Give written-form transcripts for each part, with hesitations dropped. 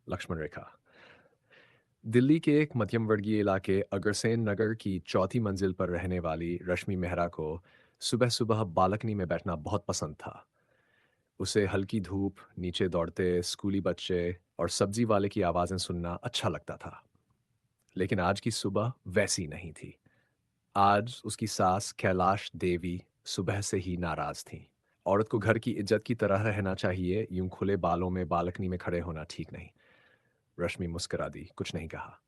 लक्ष्मण रेखा। दिल्ली के एक मध्यम वर्गीय इलाके अग्रसेन नगर की चौथी मंजिल पर रहने वाली रश्मि मेहरा को सुबह सुबह बालकनी में बैठना बहुत पसंद था। उसे हल्की धूप, नीचे दौड़ते स्कूली बच्चे और सब्जी वाले की आवाजें सुनना अच्छा लगता था। लेकिन आज की सुबह वैसी नहीं थी। आज उसकी सास कैलाश देवी सुबह से ही नाराज थी। औरत को घर की इज्जत की तरह रहना चाहिए, यूं खुले बालों में बालकनी में खड़े होना ठीक नहीं। रश्मि मुस्कुरा दी, कुछ नहीं कहा।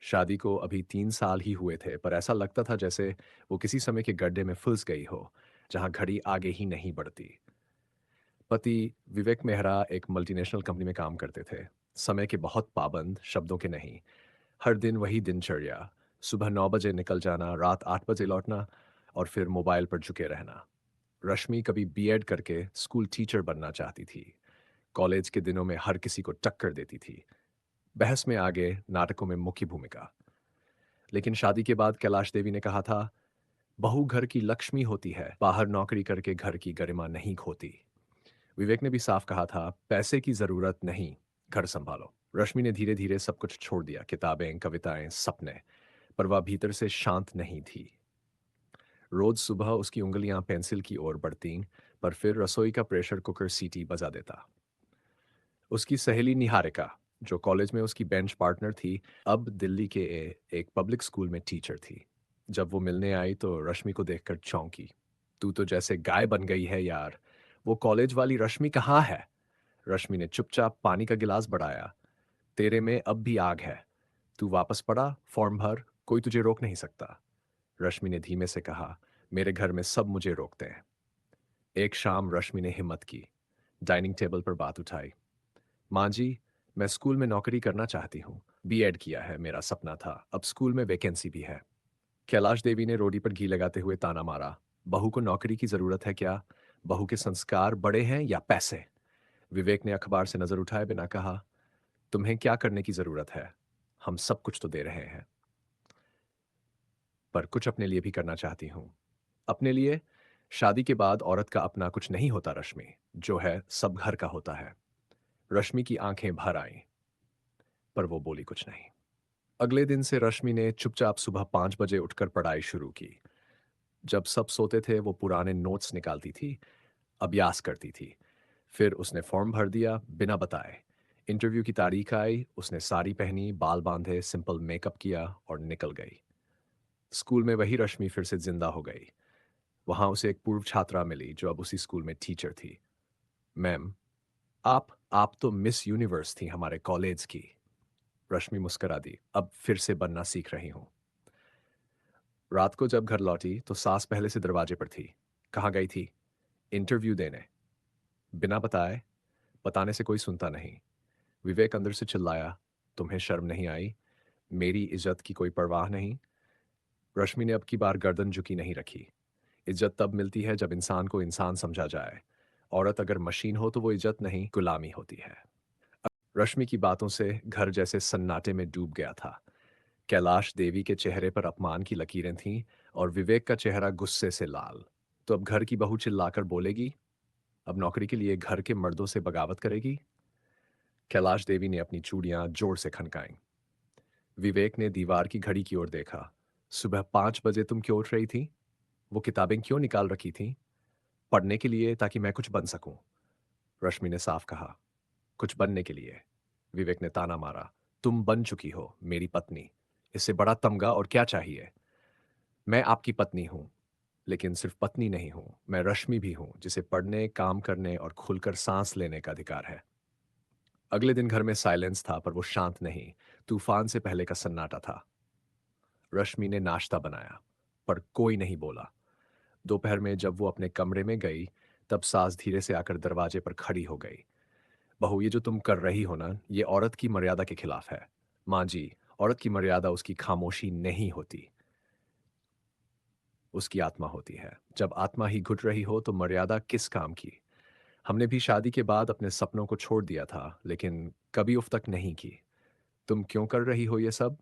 शादी को अभी 3 साल ही हुए थे, पर ऐसा लगता था जैसे वो किसी समय के गड्ढे में फंस गई हो, जहां घड़ी आगे ही नहीं बढ़ती। पति विवेक मेहरा एक मल्टीनेशनल कंपनी में काम करते थे। समय के बहुत पाबंद, शब्दों के नहीं। हर दिन वही दिनचर्या। सुबह 9 बजे निकल जाना, रात 8 बजे लौटना, और फिर मोबाइल पर झुके रहना। रश्मि कभी बीएड करके स्कूल टीचर बनना चाहती थी। कॉलेज के दिनों में हर किसी को टक्कर देती थी। बहस में आगे, नाटकों में मुख्य भूमिका। लेकिन शादी के बाद कैलाश देवी ने कहा था, बहू घर की लक्ष्मी होती है, बाहर नौकरी करके घर की गरिमा नहीं खोती। विवेक ने भी साफ कहा था, पैसे की जरूरत नहीं, घर संभालो। रश्मि ने धीरे धीरे सब कुछ छोड़ दिया, किताबें, कविताएं, सपने। पर वह भीतर से शांत नहीं थी। रोज सुबह उसकी उंगलियां पेंसिल की ओर बढ़तीं, पर फिर रसोई का प्रेशर कुकर सीटी बजा देता। उसकी सहेली निहारिका, जो कॉलेज में उसकी बेंच पार्टनर थी, अब दिल्ली के एक पब्लिक स्कूल में टीचर थी। जब वो मिलने आई तो रश्मि को देखकर चौंकी। तू तो जैसे गाय बन गई है यार। वो कॉलेज वाली रश्मि कहाँ है? रश्मि ने चुपचाप पानी का गिलास बढ़ाया। तेरे में अब भी आग है। तू वापस पढ़ा, फॉर्म भर, कोई तुझे रोक नहीं सकता। रश्मि ने धीमे से कहा, मेरे घर में सब मुझे रोकते हैं। एक शाम रश्मि ने हिम्मत की। डाइनिंग टेबल पर बात उठाई। माँ जी, मैं स्कूल में नौकरी करना चाहती हूँ। बीएड किया है, मेरा सपना था, अब स्कूल में वैकेंसी भी है। कैलाश देवी ने रोटी पर घी लगाते हुए ताना मारा। बहू को नौकरी की जरूरत है क्या? बहू के संस्कार बड़े हैं या पैसे? विवेक ने अखबार से नजर उठाए बिना कहा, तुम्हें क्या करने की जरूरत है? हम सब कुछ तो दे रहे हैं, पर कुछ अपने लिए भी करना चाहती हूँ। अपने लिए? शादी के बाद औरत का अपना कुछ नहीं होता रश्मि, जो है सब घर का होता है। रश्मि की आंखें भर आईं, पर वो बोली कुछ नहीं। अगले दिन से रश्मि ने चुपचाप सुबह 5 बजे उठकर पढ़ाई शुरू की। जब सब सोते थे वो पुराने नोट्स निकालती थी, अभ्यास करती थी। फिर उसने फॉर्म भर दिया बिना बताए। इंटरव्यू की तारीख आई, उसने साड़ी पहनी, बाल बांधे, सिंपल मेकअप किया और निकल गई। स्कूल में वही रश्मि फिर से जिंदा हो गई। वहां उसे एक पूर्व छात्रा मिली जो अब उसी स्कूल में टीचर थी। मैम, आप तो मिस यूनिवर्स थी हमारे कॉलेज की। रश्मि मुस्कुरा दी, अब फिर से बनना सीख रही हूँ। रात को जब घर लौटी तो सास पहले से दरवाजे पर थी। कहाँ गई थी? इंटरव्यू देने। बिना बताए? बताने से कोई सुनता नहीं। विवेक अंदर से चिल्लाया, तुम्हें शर्म नहीं आई? मेरी इज्जत की कोई परवाह नहीं? रश्मि ने अब की बार गर्दन झुकी नहीं रखी। इज्जत तब मिलती है जब इंसान को इंसान समझा जाए। औरत अगर मशीन हो तो वो इज्जत नहीं, गुलामी होती है। रश्मि की बातों से घर जैसे सन्नाटे में डूब गया था। कैलाश देवी के चेहरे पर अपमान की लकीरें थीं और विवेक का चेहरा गुस्से से लाल। तो अब घर की बहू चिल्लाकर बोलेगी? अब नौकरी के लिए घर के मर्दों से बगावत करेगी? कैलाश देवी ने अपनी चूड़ियां जोर से खनकाईं। विवेक ने दीवार की घड़ी की ओर देखा। सुबह 5 बजे तुम क्यों उठ रही थी? वो किताबें क्यों निकाल रखी थी? पढ़ने के लिए, ताकि मैं कुछ बन सकूं। रश्मि ने साफ कहा, कुछ बनने के लिए। विवेक ने ताना मारा, तुम बन चुकी हो मेरी पत्नी। इससे बड़ा तमगा और क्या चाहिए? मैं आपकी पत्नी हूं, लेकिन सिर्फ पत्नी नहीं हूं, मैं रश्मि भी हूं, जिसे पढ़ने, काम करने और खुलकर सांस लेने का अधिकार है। अगले दिन घर में साइलेंस था, पर वो शांत नहीं। तूफान से पहले का सन्नाटा था। रश्मि ने नाश्ता बनाया, पर कोई नहीं बोला। दोपहर में जब वो अपने कमरे में गई, तब सास धीरे से आकर दरवाजे पर खड़ी हो गई। बहू, ये जो तुम कर रही हो ना, ये औरत की मर्यादा के खिलाफ है। माँ जी, औरत की मर्यादा उसकी खामोशी नहीं होती, उसकी आत्मा होती है। जब आत्मा ही घुट रही हो तो मर्यादा किस काम की? हमने भी शादी के बाद अपने सपनों को छोड़ दिया था, लेकिन कभी उफ तक नहीं की। तुम क्यों कर रही हो ये सब?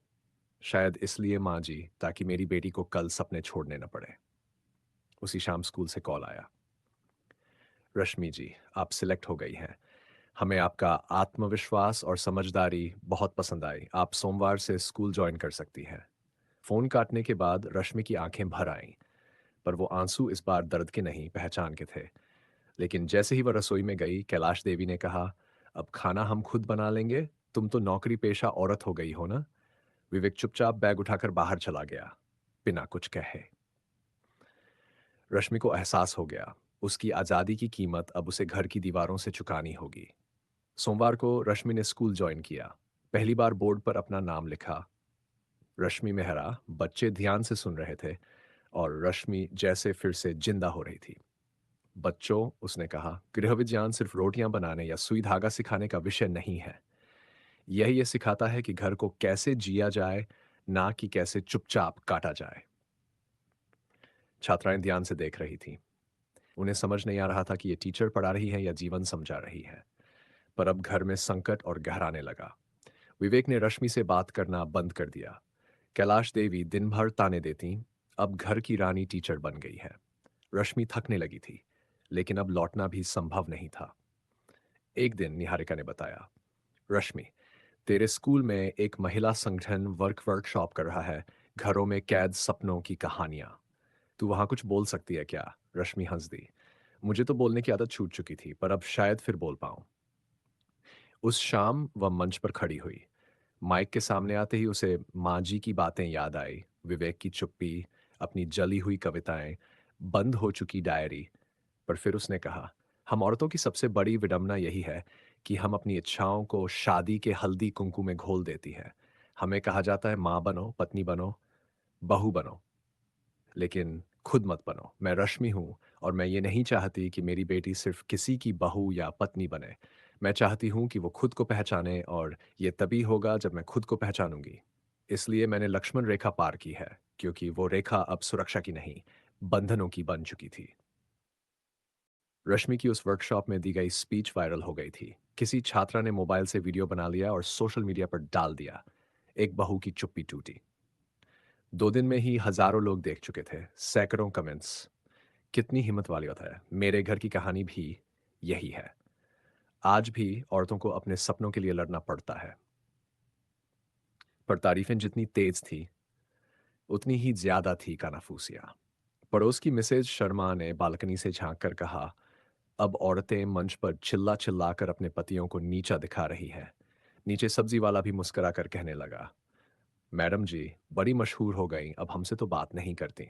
शायद इसलिए माँ जी, ताकि मेरी बेटी को कल सपने छोड़ने न पड़े। उसी शाम स्कूल से कॉल आया, रश्मि जी, आप सिलेक्ट हो गई हैं। हमें आपका आत्मविश्वास और समझदारी बहुत पसंद आई। आप सोमवार से स्कूल जॉइन कर सकती हैं। फोन काटने के बाद रश्मि की आंखें भर आईं, पर वो आंसू इस बार दर्द के नहीं, पहचान के थे। लेकिन जैसे ही वह रसोई में गई, कैलाश देवी ने कहा, अब खाना हम खुद बना लेंगे। तुम तो नौकरी पेशा औरत हो गई हो ना। विवेक चुपचाप बैग उठाकर बाहर चला गया, बिना कुछ कहे। रश्मि को एहसास हो गया, उसकी आज़ादी की कीमत अब उसे घर की दीवारों से चुकानी होगी। सोमवार को रश्मि ने स्कूल ज्वाइन किया। पहली बार बोर्ड पर अपना नाम लिखा, रश्मि मेहरा। बच्चे ध्यान से सुन रहे थे और रश्मि जैसे फिर से जिंदा हो रही थी। बच्चों, उसने कहा, गृह विज्ञान सिर्फ रोटियां बनाने या सुई धागा सिखाने का विषय नहीं है। यह ये सिखाता है कि घर को कैसे जिया जाए, ना कि कैसे चुपचाप काटा जाए। छात्राएं ध्यान से देख रही थीं। उन्हें समझ नहीं आ रहा था कि ये टीचर पढ़ा रही है या जीवन समझा रही है। पर अब घर में संकट और गहराने लगा। विवेक ने रश्मि से बात करना बंद कर दिया। कैलाश देवी दिन भर ताने देती, अब घर की रानी टीचर बन गई है। रश्मि थकने लगी थी, लेकिन अब लौटना भी संभव नहीं था। एक दिन निहारिका ने बताया, रश्मि, तेरे स्कूल में एक महिला संगठन वर्कशॉप कर रहा है, घरों में कैद सपनों की कहानियां। तू वहां कुछ बोल सकती है क्या? रश्मि हंस दी। मुझे तो बोलने की आदत छूट चुकी थी, पर अब शायद फिर बोल पाऊं। उस शाम वह मंच पर खड़ी हुई। माइक के सामने आते ही उसे माँ जी की बातें याद आई, विवेक की चुप्पी, अपनी जली हुई कविताएं, बंद हो चुकी डायरी। पर फिर उसने कहा, हम औरतों की सबसे बड़ी विडंबना यही है कि हम अपनी इच्छाओं को शादी के हल्दी कुंकू में घोल देती है। हमें कहा जाता है माँ बनो, पत्नी बनो, बहू बनो, लेकिन खुद मत बनो। मैं रश्मि हूँ और मैं ये नहीं चाहती कि मेरी बेटी सिर्फ किसी की बहू या पत्नी बने। मैं चाहती हूँ कि वो खुद को पहचाने, और ये तभी होगा जब मैं खुद को पहचानूंगी। इसलिए मैंने लक्ष्मण रेखा पार की है, क्योंकि वो रेखा अब सुरक्षा की नहीं, बंधनों की बन चुकी थी। रश्मि की उस वर्कशॉप में दी गई स्पीच वायरल हो गई थी। किसी छात्रा ने मोबाइल से वीडियो बना लिया और सोशल मीडिया पर डाल दिया। एक बहू की चुप्पी टूटी। 2 दिन में ही हजारों लोग देख चुके थे, सैकड़ों कमेंट्स। कितनी हिम्मत वाली बात है। मेरे घर की कहानी भी यही है। आज भी औरतों को अपने सपनों के लिए लड़ना पड़ता है। पर तारीफें जितनी तेज थी, उतनी ही ज्यादा थी कानाफूसियां। पड़ोस की मिसेज शर्मा ने बालकनी से झांक कर कहा, अब औरतें मंच पर चिल्ला चिल्ला कर अपने पतियों को नीचा दिखा रही हैं। नीचे सब्जी वाला भी मुस्कुरा कर कहने लगा, मैडम जी, बड़ी मशहूर हो गई, अब हमसे तो बात नहीं करती।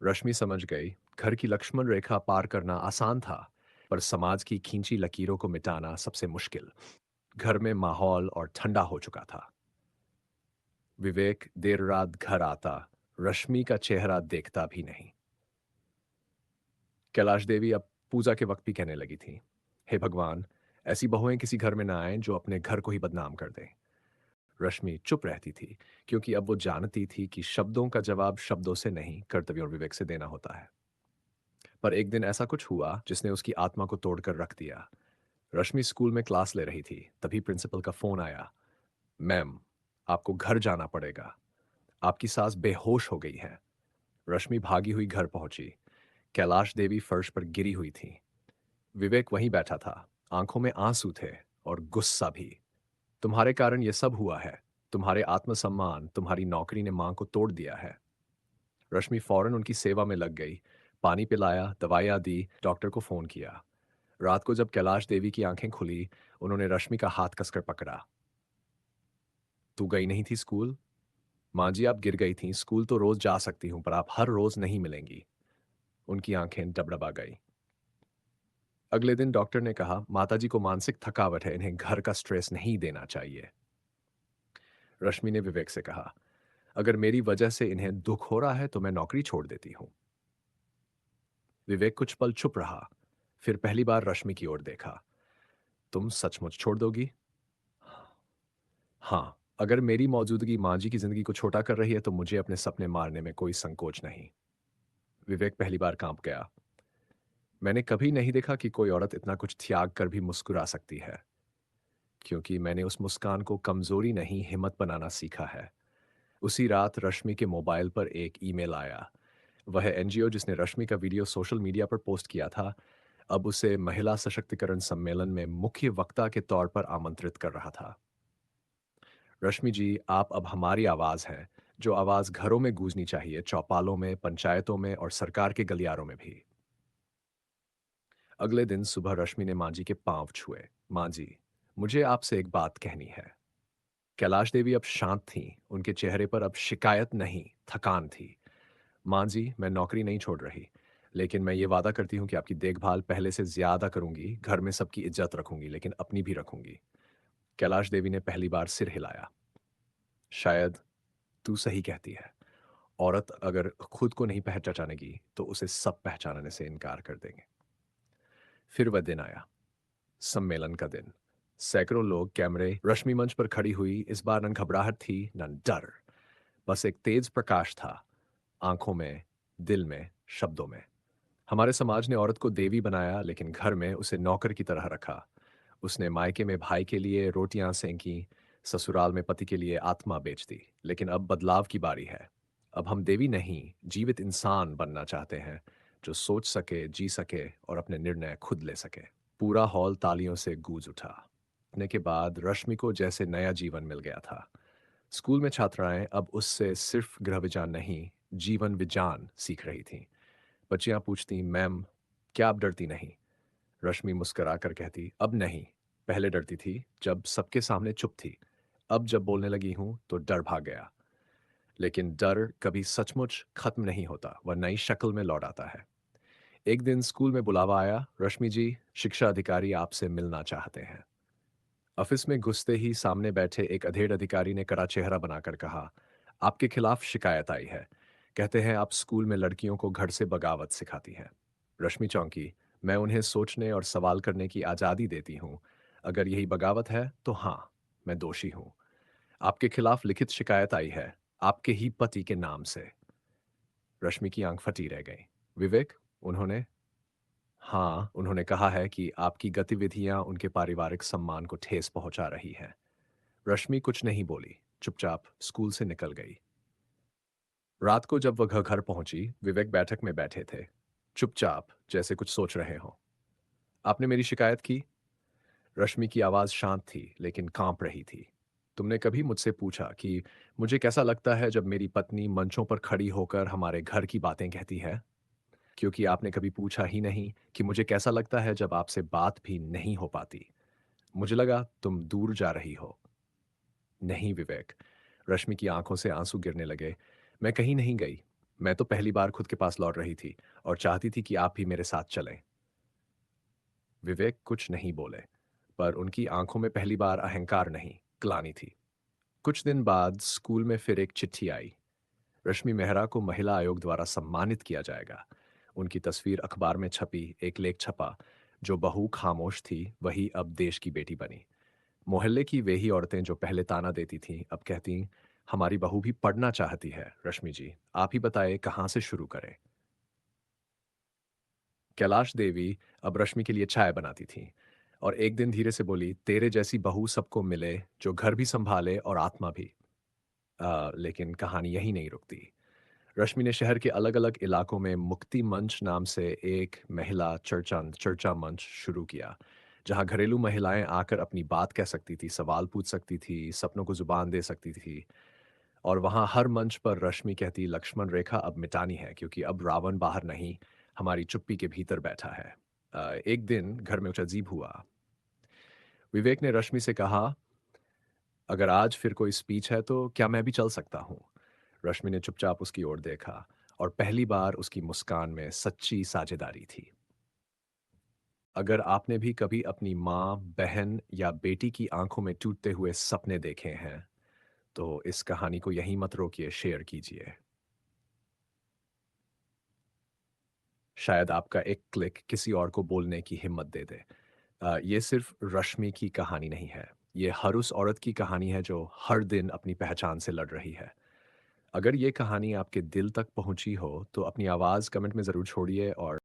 रश्मि समझ गई, घर की लक्ष्मण रेखा पार करना आसान था, पर समाज की खींची लकीरों को मिटाना सबसे मुश्किल। घर में माहौल और ठंडा हो चुका था। विवेक देर रात घर आता, रश्मि का चेहरा देखता भी नहीं। कैलाश देवी अब पूजा के वक्त भी कहने लगी थी, हे भगवान, ऐसी बहुएं किसी घर में ना आए जो अपने घर को ही बदनाम कर दें। रश्मि चुप रहती थी, क्योंकि अब वो जानती थी कि शब्दों का जवाब शब्दों से नहीं, कर्तव्य और विवेक से देना होता है। पर एक दिन ऐसा कुछ हुआ जिसने उसकी आत्मा को तोड़कर रख दिया। रश्मि स्कूल में क्लास ले रही थी, तभी प्रिंसिपल का फोन आया। मैम, आपको घर जाना पड़ेगा, आपकी सास बेहोश हो गई है। रश्मि भागी हुई घर पहुंची। कैलाश देवी फर्श पर गिरी हुई थी। विवेक वहीं बैठा था, आंखों में आंसू थे और गुस्सा भी। तुम्हारे कारण यह सब हुआ है। तुम्हारे आत्मसम्मान, तुम्हारी नौकरी ने मां को तोड़ दिया है। रश्मि फौरन उनकी सेवा में लग गई। पानी पिलाया, दवाइयां दी, डॉक्टर को फोन किया। रात को जब कैलाश देवी की आंखें खुली, उन्होंने रश्मि का हाथ कसकर पकड़ा। तू गई नहीं थी स्कूल? माँ जी, आप गिर गई थी। स्कूल तो रोज जा सकती हूं, पर आप हर रोज नहीं मिलेंगी। उनकी आंखें डबडबा गई। अगले दिन डॉक्टर ने कहा, माताजी को मानसिक थकावट है, इन्हें घर का स्ट्रेस नहीं देना चाहिए। रश्मि ने विवेक से कहा, अगर मेरी वजह से इन्हें दुख हो रहा है तो मैं नौकरी छोड़ देती हूं। विवेक कुछ पल चुप रहा, फिर पहली बार रश्मि की ओर देखा। तुम सचमुच छोड़ दोगी? हाँ, अगर मेरी मौजूदगी माँ जी की जिंदगी को छोटा कर रही है तो मुझे अपने सपने मारने में कोई संकोच नहीं। विवेक पहली बार कांप गया। मैंने कभी नहीं देखा कि कोई औरत इतना कुछ त्याग कर भी मुस्कुरा सकती है, क्योंकि मैंने उस मुस्कान को कमजोरी नहीं, हिम्मत बनाना सीखा है। उसी रात रश्मि के मोबाइल पर एक ईमेल आया। वह एनजीओ जिसने रश्मि का वीडियो सोशल मीडिया पर पोस्ट किया था, अब उसे महिला सशक्तिकरण सम्मेलन में मुख्य वक्ता के तौर पर आमंत्रित कर रहा था। रश्मि जी, आप अब हमारी आवाज़ हैं, जो आवाज़ घरों में गूंजनी चाहिए, चौपालों में, पंचायतों में और सरकार के गलियारों में भी। अगले दिन सुबह रश्मि ने माँ जी के पांव छुए। माँ जी, मुझे आपसे एक बात कहनी है। कैलाश देवी अब शांत थीं, उनके चेहरे पर अब शिकायत नहीं, थकान थी। माँ जी, मैं नौकरी नहीं छोड़ रही, लेकिन मैं ये वादा करती हूँ कि आपकी देखभाल पहले से ज़्यादा करूँगी, घर में सबकी इज़्ज़त रखूँगी, लेकिन अपनी भी रखूँगी। कैलाश देवी ने पहली बार सिर हिलाया। शायद तू सही कहती है। औरत अगर खुद को नहीं पहचानेगी, तो उसे सब पहचानने से इनकार कर देंगे। फिर वह दिन आया, सम्मेलन का दिन। सैकड़ों लोग, कैमरे, रश्मि मंच पर खड़ी हुई। इस बार न घबराहट थी, न डर। बस एक तेज प्रकाश था, आंखों में, दिल में, शब्दों में। हमारे समाज ने औरत को देवी बनाया, लेकिन घर में उसे नौकर की तरह रखा। उसने मायके में भाई के लिए रोटियां सेंकी, ससुराल में पति के लिए आत्मा बेच दी। लेकिन अब बदलाव की बारी है। अब हम देवी नहीं, जीवित इंसान बनना चाहते हैं, जो सोच सके, जी सके और अपने निर्णय खुद ले सके। पूरा हॉल तालियों से गूंज उठा। इतने के बाद रश्मि को जैसे नया जीवन मिल गया था। स्कूल में छात्राएं अब उससे सिर्फ गृह विज्ञान नहीं, जीवन विज्ञान सीख रही थीं। बच्चियां पूछती, मैम, क्या आप डरती नहीं? रश्मि मुस्कुरा कर कहती, अब नहीं। पहले डरती थी, जब सबके सामने चुप थी। अब जब बोलने लगी हूं, तो डर भाग गया। लेकिन डर कभी सचमुच खत्म नहीं होता, वह नई शक्ल में लौट आता है। एक दिन स्कूल में बुलावा आया, रश्मि जी, शिक्षा अधिकारी आपसे मिलना चाहते हैं। ऑफिस में घुसते ही सामने बैठे एक अधेड़ अधिकारी ने कड़ा चेहरा बनाकर कहा, आपके खिलाफ शिकायत आई है। कहते हैं आप स्कूल में लड़कियों को घर से बगावत सिखाती हैं। रश्मि चौंकी। मैं उन्हें सोचने और सवाल करने की आज़ादी देती हूँ। अगर यही बगावत है तो हाँ, मैं दोषी हूँ। आपके खिलाफ लिखित शिकायत आई है, आपके ही पति के नाम से। रश्मि की आंख फटी रह गई। विवेक, उन्होंने, हाँ, उन्होंने कहा है कि आपकी गतिविधियां उनके पारिवारिक सम्मान को ठेस पहुंचा रही हैं। रश्मि कुछ नहीं बोली, चुपचाप स्कूल से निकल गई। रात को जब वह घर पहुंची, विवेक बैठक में बैठे थे, चुपचाप, जैसे कुछ सोच रहे हो। आपने मेरी शिकायत की? रश्मि की आवाज शांत थी, लेकिन कांप रही थी। तुमने कभी मुझसे पूछा कि मुझे कैसा लगता है जब मेरी पत्नी मंचों पर खड़ी होकर हमारे घर की बातें कहती है? क्योंकि आपने कभी पूछा ही नहीं कि मुझे कैसा लगता है जब आपसे बात भी नहीं हो पाती। मुझे लगा तुम दूर जा रही हो। नहीं विवेक। रश्मि की आंखों से आंसू गिरने लगे। मैं कहीं नहीं गई। मैं तो पहली बार खुद के पास लौट रही थी और चाहती थी कि आप भी मेरे साथ चलें। विवेक कुछ नहीं बोले, पर उनकी आंखों में पहली बार अहंकार नहीं, ग्लानि थी। कुछ दिन बाद स्कूल में फिर एक चिट्ठी आई। रश्मि मेहरा को महिला आयोग द्वारा सम्मानित किया जाएगा। उनकी तस्वीर अखबार में छपी, एक लेख छपा, जो बहू खामोश थी वही अब देश की बेटी बनी। मोहल्ले की वे ही औरतें जो पहले ताना देती थीं, अब कहती, हमारी बहू भी पढ़ना चाहती है। रश्मि जी, आप ही बताएं कहाँ से शुरू करें? कैलाश देवी अब रश्मि के लिए चाय बनाती थीं और एक दिन धीरे से बोली, तेरे जैसी बहू सबको मिले, जो घर भी संभाले और आत्मा भी। लेकिन कहानी यहीं नहीं रुकती। रश्मि ने शहर के अलग-अलग इलाकों में मुक्ति मंच नाम से एक महिला चर्चा चर्चा मंच शुरू किया, जहां घरेलू महिलाएं आकर अपनी बात कह सकती थी, सवाल पूछ सकती थी, सपनों को जुबान दे सकती थी। और वहां हर मंच पर रश्मि कहती, लक्ष्मण रेखा अब मिटानी है, क्योंकि अब रावण बाहर नहीं, हमारी चुप्पी के भीतर बैठा है। एक दिन घर में कुछ अजीब हुआ। विवेक ने रश्मि से कहा, अगर आज फिर कोई स्पीच है तो क्या मैं भी चल सकता हूँ? रश्मि ने चुपचाप उसकी ओर देखा, और पहली बार उसकी मुस्कान में सच्ची साझेदारी थी। अगर आपने भी कभी अपनी माँ, बहन या बेटी की आंखों में टूटते हुए सपने देखे हैं, तो इस कहानी को यहीं मत रोकिए, शेयर कीजिए। शायद आपका एक क्लिक किसी और को बोलने की हिम्मत दे दे। ये सिर्फ रश्मि की कहानी नहीं है। ये हर उस औरत की कहानी है जो हर दिन अपनी पहचान से लड़ रही है। अगर ये कहानी आपके दिल तक पहुंची हो, तो अपनी आवाज़ कमेंट में ज़रूर छोड़िए और